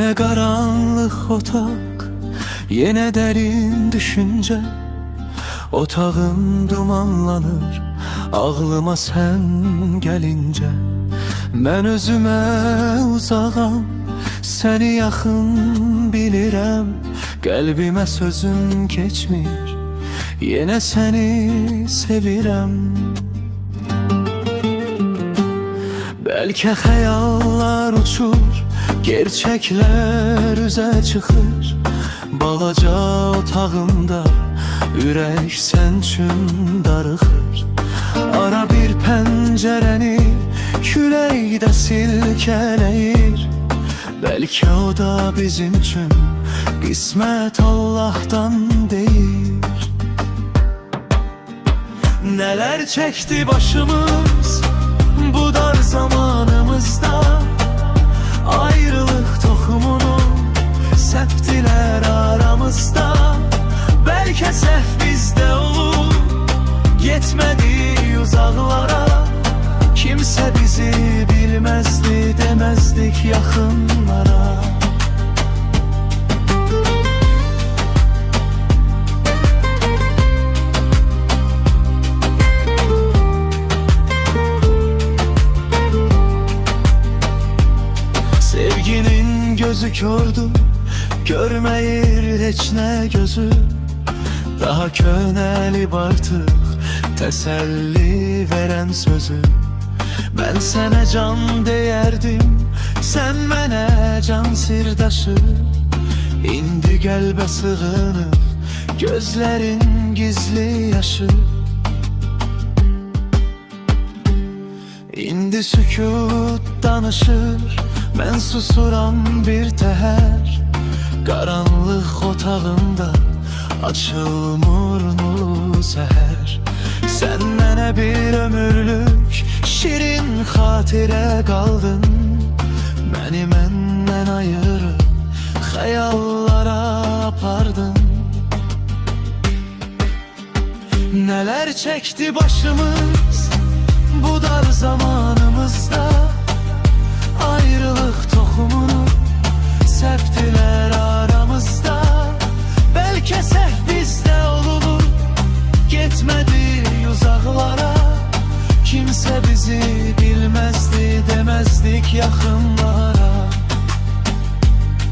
Yine karanlık otak, yine derin düşünce. Otağım dumanlanır, ağlıma sen gelince. Mən özümə uzağam, səni yaxın bilirəm. Qəlbimə sözüm keçmir, yenə səni sevirəm. Bəlkə xəyallar uçur, gerçəklər üzə çıxır. Balaca otağımda ürək sən üçün darıxır. Ara bir pəncərəni külək də silkələyir. Bəlkə o da bizim üçün qismət Allah'tan deyir. Nələr çəkdi başımız bu dar zamanımızda. Ayrılıq toxumunu səpdilər aramızda. Bəlkə səhv bizdə olur, getmədik uzaqlara. Kimsə bizi bilməzdi, deməzdik yaxınlara. Sevginin gözü kördür, görməyir heç nə gözü. Daha könəlib artıq təsəlli verən sözü. Mən sənə can deyərdim, sən mənə can sirdaşı. İndi qəlbə sığınıb gözlərin gizli yaşı. İndi sükut danışır, mən susuram bir təhər. Qaranlıq otağımda açılmır nurlu səhər. Sən mənə bir ömürlük şirin xatirə qaldın. Məni məndən ayırıb xəyallara apardın. Nələr çəkdi başımız bu dar zamanımızda.